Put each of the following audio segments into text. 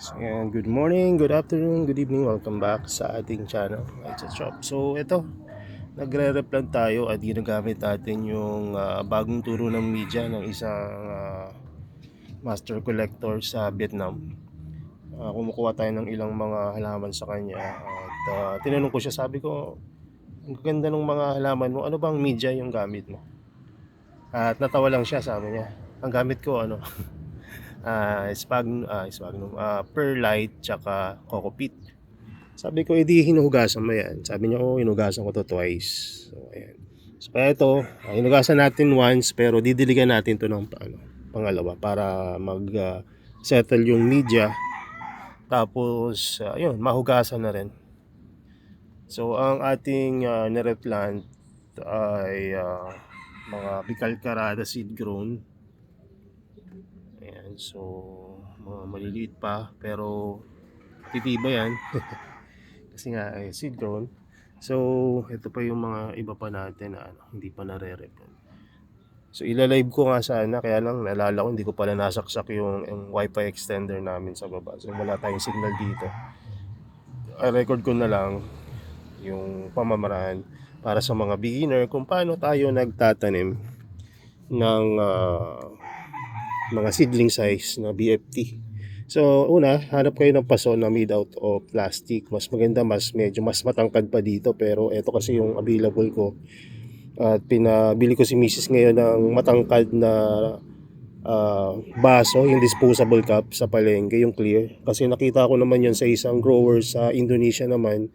So, ayan, good morning, good afternoon, good evening, welcome back sa ating channel, It's a Shop. So, ito, nagre-rep lang tayo at ginagamit natin yung bagong turo ng media ng isang master collector sa Vietnam. Kumukuha tayo ng ilang mga halaman sa kanya at tinanong ko siya, sabi ko, ang ganda ng mga halaman mo, ano bang media yung gamit mo? At natawa lang siya, sabi niya, ang gamit ko, Sphagnum, Perlite, tsaka Coco Peat. Sabi ko, edi hinuhugasan mo yan. Sabi niya, oh, hinugasan ko to twice. So, ayan. So, kaya ito, hinugasan natin once, pero didiligan natin to ng pangalawa para mag-settle yung media. Tapos, yun, mahugasan na rin. So, ang ating nireplant ay mga Bicalcarada seed grown. Ayan, so, mga maliliit pa, pero titiba yan. Kasi nga seed grown. So ito pa yung mga iba pa natin na hindi pa nare-rep. So ilalive ko nga sana, kaya lang naalala ko hindi ko pala nasaksak yung wifi extender namin sa baba. So wala tayong signal dito. I-record ko na lang yung pamamaraan para sa mga beginner kung paano tayo nagtatanim ng mga seedling size na BFT. So una, hanap kayo ng paso na made out of plastic. Mas maganda, medyo mas matangkad pa dito, pero ito kasi yung available ko. At pinabili ko si Mrs. ngayon ng matangkad na baso, yung disposable cup sa palengke, yung clear. Kasi nakita ko naman yun sa isang grower sa Indonesia naman,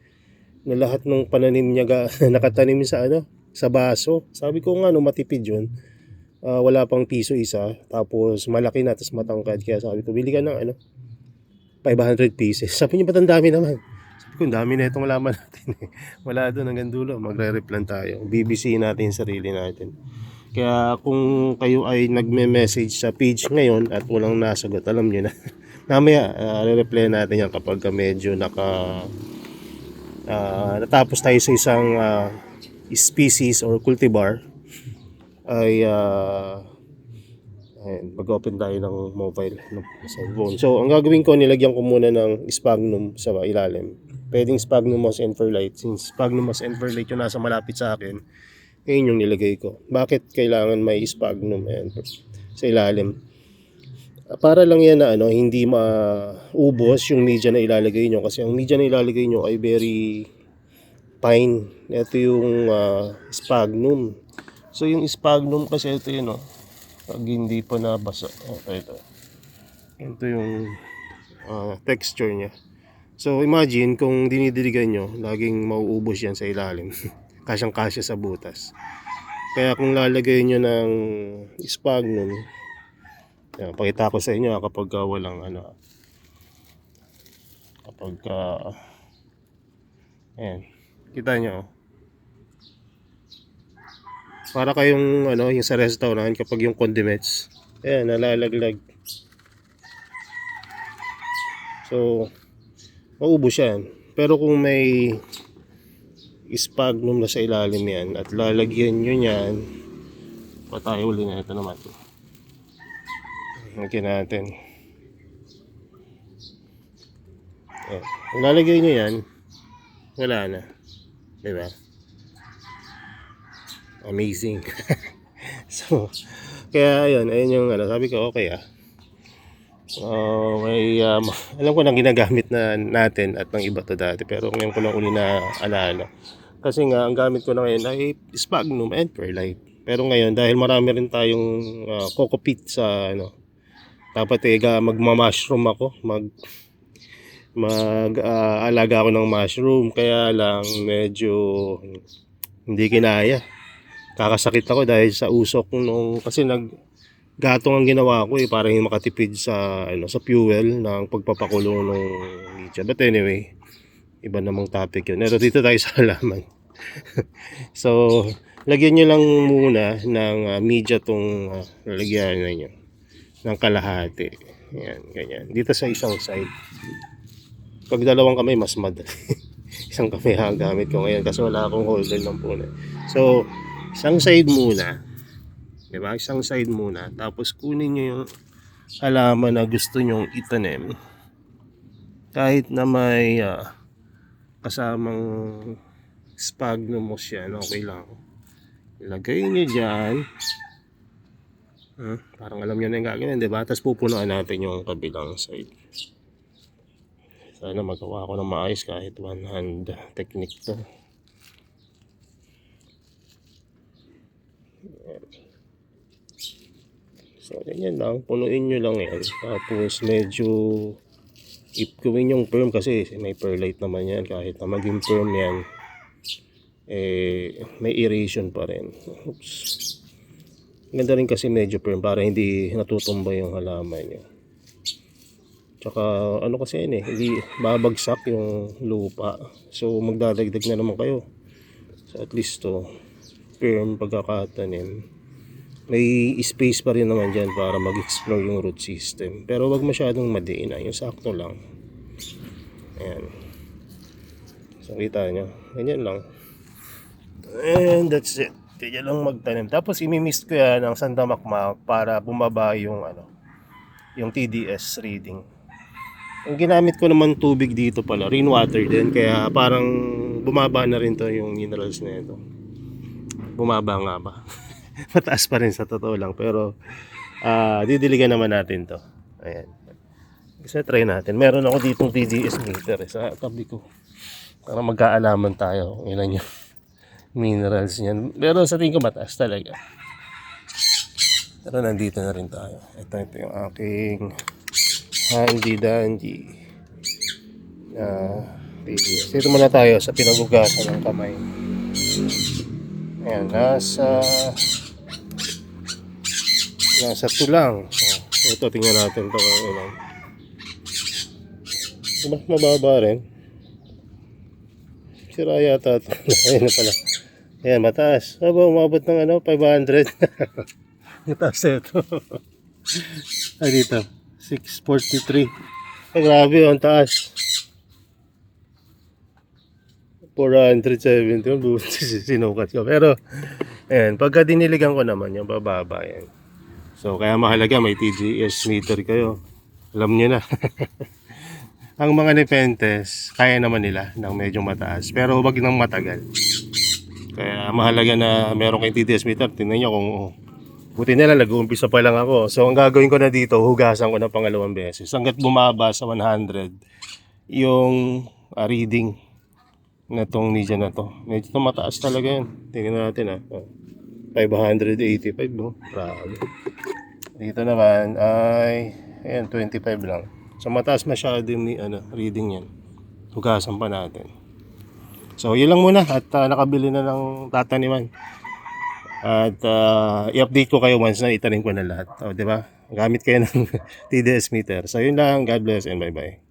na lahat ng pananim niya nakatanim sa baso. Sabi ko nga, matipid yun. Wala pang piso isa, tapos malaki na, tapos matangkad. Kaya sabi ko, bili ka ng 500 pieces. Sabi niya, ba't ang dami naman? Sabi ko, ang dami na itong laman natin. Wala doon hanggang dulo, magre-replan tayo. BBC natin yung sarili natin. Kaya kung kayo ay nagme-message sa page ngayon at walang nasagot, alam niyo na. Mamaya, re-reply natin yan kapag medyo natapos tayo sa isang species or cultivar, ay mag-open tayo ng mobile cellphone. So ang gagawin ko, nilagyan ko muna ng sphagnum sa ilalim. Pwedeng sphagnum moss and perlite. Since sphagnum moss and perlite yung nasa malapit sa akin, yun yung nilagay ko. Bakit kailangan may sphagnum sa ilalim? Para lang yan na hindi maubos yung media na ilalagay nyo, kasi ang media na ilalagay nyo ay very fine. Ito yung sphagnum. So yung sphagnum kasi ito yun, pag hindi pa nabasa, ito yung texture niya. So imagine kung dinidiligan nyo, laging mauubos yan sa ilalim. Kasyang kasya sa butas. Kaya kung lalagay nyo ng sphagnum, pakita ko sa inyo kapag walang kapag ayan, kita nyo, para kayong yung sa restaurant kapag yung condiments, ayan, nalalaglag. So maubos yan. Pero kung may sphagnum na sa ilalim yan at lalagyan nyo yan, tayo uli na ito naman. Lagyan natin. Ayan. Kung lalagyan nyo yan, wala na, diba? Amazing. So kaya ayun yung sabi ko, okay may alam ko nang ginagamit na natin at ng iba to dati, pero ngayon ko lang uli na alala. Kasi nga ang gamit ko na ngayon ay sphagnum and perlite. Pero ngayon dahil marami rin tayong coco peat sa dapat magma-mushroom ako, alaga ako ng mushroom, kaya lang medyo hindi kinaya. Kakasakit ako dahil sa usok kasi gatong ang ginawa ko para hindi makatipid sa sa fuel ng pagpapakulo ng media. But anyway, iba namang topic yun. Pero dito tayo sa halaman. So lagyan nyo lang muna ng media tong lalagyan nyo ng kalahati. Yan, ganyan. Dito sa isang side. Pag dalawang kamay, mas madali. Isang kamay ang gamit ko ngayon kasi wala akong holder ng puno. So isang side muna, diba? Isang side muna, tapos kunin nyo yung halaman na gusto nyong itanim. Kahit na may kasamang sphagnum moss yan, okay lang. Ilagay nyo dyan. Parang alam nyo na yung gagawin, diba? Tapos pupunuan natin yung kabilang side. Sana magawa ko ng maayos kahit one hand technique to. So ganyan lang, punuin nyo lang yan. Tapos medyo gawin yung perm kasi may perlite naman yan. Kahit na maging perm yan, may aeration pa rin. Oops. Ganda rin kasi medyo perm para hindi natutumba yung halaman nyo. Tsaka ano kasi yan hindi babagsak yung lupa. So magdadagdag na naman kayo. So at least to perm pagkakatanim. May space pa rin naman dyan para mag-explore yung root system. Pero wag masyadong madiin na. Yung sakto lang. Ayan. So kita nyo. Ganyan lang. And that's it. Kaya lang magtanim. Tapos imimist ko yan ng sandamakmak para bumaba yung yung TDS reading. Ang ginamit ko naman tubig dito pala, rainwater din. Kaya parang bumaba na rin to yung minerals na ito. Bumaba nga ba? Mataas pa rin sa totoo lang. Pero didiligan naman natin to. Ayan. Isa try natin. Meron ako ditong TDS meter sa tabi ko. Para magkaalaman tayo kung ilan yung minerals niyan. Pero sa tingin ko mataas talaga. Pero nandito na rin tayo. Ito yung aking handy dandy TDS. Dito muna tayo sa pinagugasan ng kamay. Ayan, nasa tulang. Ito, tingnan natin ito kung ilan. Mas mababa rin. Sira yata ito. Ayan na pala. Ayan, mataas. Umabot ng 500. Mataas na ito. Ay, dito. 643. Ay, grabe, ang taas. 470. Sinukat ko. Pero, ayan, pagka diniligan ko naman, yung bababa yan. So, kaya mahalaga may TGS meter kayo. Alam nyo na. Ang mga nepentes, kaya naman nila ng medyo mataas. Pero wag nang matagal. Kaya mahalaga na meron kayong TDS meter. Tingnan nyo kung buti nila nag-uumpisa pa lang ako. So ang gagawin ko na dito, hugasan ko na pangalawang beses. Hanggat bumaba sa 100 yung reading na tong media na to. Medyo mataas talaga yan. Tingnan natin 585 no? Grabe. Dito naman ay ayan, 25 lang. So mataas masyado yung reading yan. Hugasan pa natin. So yun lang muna at nakabili na ng tataniman. At i-update ko kayo once na itanim ko na lahat. O, di ba? Gamit kayo ng TDS meter. So yun lang. God bless and bye bye.